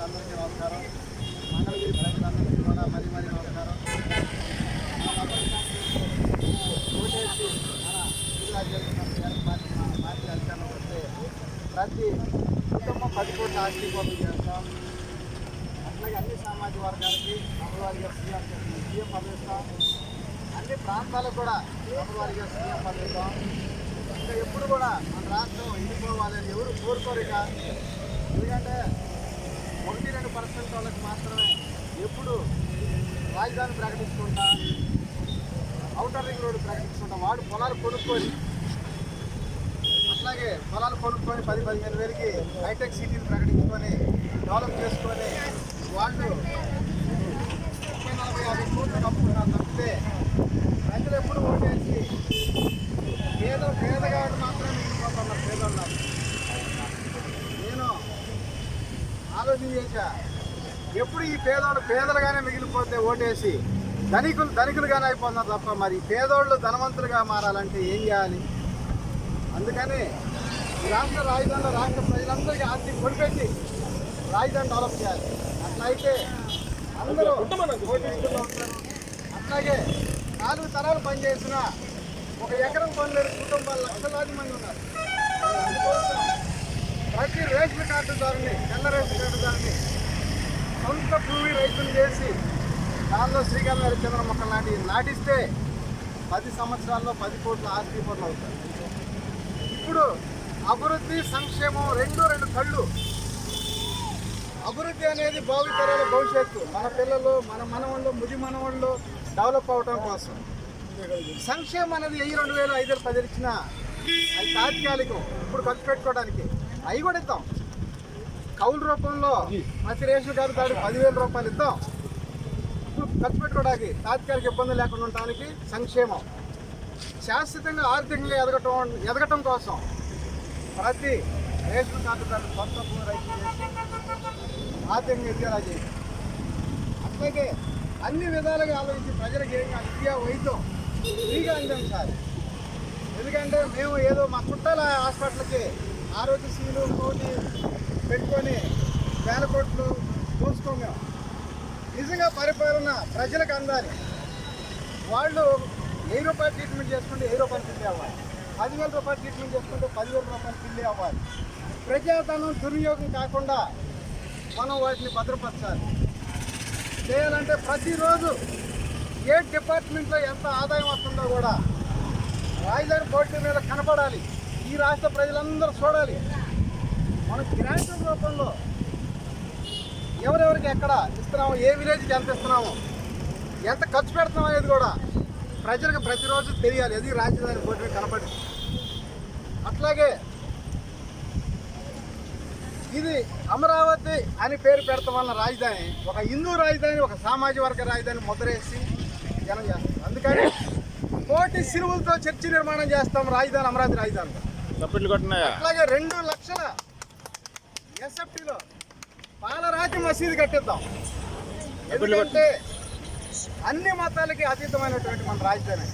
ప్రజలందరికీ నమస్కారం. మంగళగిరి ప్రజలందరికీ కూడా మరీ నమస్కారం. ఓటేసి మన జిల్లా పార్టీ అధికారంలో వస్తే ప్రతి కుటుంబం 10 కోట్ల ఆస్తి పోటీ చేస్తాం. అట్లాగే అన్ని సామాజిక వర్గాలకి అమలువారిగా సీఎం పదవిస్తాం. అన్ని ప్రాంతాలకు కూడా అమలువారిగా సీఎం పదవిస్తాం. ఇంకా ఎప్పుడు కూడా మన రాష్ట్రం ఎండిపోవాలని ఎవరు కోరుకోరు. ఇక ఎందుకంటే 1-2% వాళ్ళకి మాత్రమే ఎప్పుడు రాజధాని ప్రకటించుకుంటా, ఔటర్ రింగ్ రోడ్డు ప్రకటించుకుంటా వాడు పొలాలు కొనుక్కొని, అట్లాగే పొలాలు కొనుక్కొని 10-15 వేలకి హైటెక్ సిటీలు ప్రకటించుకొని డెవలప్ చేసుకొని వాళ్ళు 30-40-50 కోట్లు కప్పుకుంటారు తప్పితే ప్రజలు ఎప్పుడు ఓటేసి పేదగా మాత్రమే మిగిలిపోతున్నారు. పేదలు నేను ఆలోచన చేశా, ఎప్పుడు ఈ పేదలుగానే మిగిలిపోతే ఓటేసి ధనికులుగానే అయిపోతున్నారు తప్ప మరి పేదోళ్ళు ధనవంతులుగా మారాలంటే ఏం చేయాలి? అందుకని ఈ రాష్ట్ర రాజధానిలో రాష్ట్ర ప్రజలందరికీ ఆస్తి కొనిపెట్టి రాజధాని డెవలప్ చేయాలి. అట్లయితే అందరూ ఓటేస్తూ ఉంటారు. అట్లాగే 4 తరాలు పనిచేసిన ఒక ఎకరం కొనలేని కుటుంబాలు లక్షలాది మంది ఉన్నారు. అందుకోసం ప్రతి రేషన్ కార్డుదారుని, తెల్ల రేషన్ కార్డుదారుని సొంత భూమి రైతులు చేసి దానిలో శ్రీకాంత్ గారి చంద్ర మొక్కలు నాటిస్తే 10 సంవత్సరాల్లో 10 కోట్ల ఆస్తి పనులు అవుతాయి. ఇప్పుడు అభివృద్ధి సంక్షేమం రెండు కళ్ళు. అభివృద్ధి అనేది భావితరాల భవిష్యత్తు, మన పిల్లలు, మన మనవాళ్ళు, ముది మనవాళ్ళు డెవలప్ అవడం కోసం. సంక్షేమం అనేది 1000, 2000, 5000, 10 ఇచ్చినా అది తాత్కాలికం. ఇప్పుడు ఖర్చు పెట్టుకోవడానికి అవి కూడా ఇద్దాం. కౌలు రూపంలో ప్రతి రేషన్ కార్డు 10,000 రూపాయలు ఇద్దాం. ఇప్పుడు ఖర్చు పెట్టుకోవడానికి తాత్కాలిక ఇబ్బంది లేకుండా ఉండడానికి సంక్షేమం. శాశ్వతంగా ఆర్థికంగా ఎదగటం కోసం ప్రతి రేషన్ కార్డు సొంత భూమి రైతు చేసి ఆర్థికంగా ఎదిగేలా చేయాలి. అట్లాగే అన్ని విధాలుగా ఆలోచించి ప్రజలకు ఏం విద్యా వైద్యం ఫ్రీగా అందించాలి. ఎందుకంటే మేము ఏదో మా చుట్టాల హాస్పిటల్కి ఆరోగ్యశ్రీలు కోటి పెట్టుకొని వేల కోట్లు దోసుకోం. మేము నిజంగా పరిపాలన ప్రజలకు అందాలి. వాళ్ళు 1000 రూపాయలు ట్రీట్మెంట్ చేసుకుంటే 1000 రూపాయలు కిల్లే అవ్వాలి. 10,000 రూపాయలు ట్రీట్మెంట్ చేసుకుంటే 10,000 రూపాయలు కిల్లే అవ్వాలి. ప్రజాధనం దుర్వినియోగం కాకుండా మనం వాటిని భద్రపరచాలి. చేయాలంటే ప్రతిరోజు ఏ డిపార్ట్మెంట్లో ఎంత ఆదాయం వస్తుందో కూడా రాజధాని బోర్డు మీద కనపడాలి. ఈ రాష్ట్ర ప్రజలందరూ చూడాలి. మనం గ్రాంట్ల రూపంలో ఎవరెవరికి ఎక్కడ ఇస్తున్నామో, ఏ విలేజ్కి ఎంత ఇస్తున్నామో, ఎంత ఖర్చు పెడుతున్నాం అనేది కూడా ప్రజలకు ప్రతిరోజు తెలియాలి. అది రాజధాని బోర్డు మీద కనపడి. అట్లాగే ఇది అమరావతి అని పేరు పెడతాం వల్ల రాజధాని ఒక హిందూ రాజధాని, ఒక సామాజిక వర్గ రాజధాని ముద్రేసి జనం చేస్తాం. అందుకని కోటి సిరువులతో చర్చి నిర్మాణం చేస్తాం రాజధాని, అమరావతి రాజధాని. అట్లాగే 2 లక్షల ఎస్ఎఫ్టీలో పాలరాతి మసీదు కట్టిద్దాం. ఎందుకంటే అన్ని మతాలకి అతీతమైనటువంటి మన రాజధాని.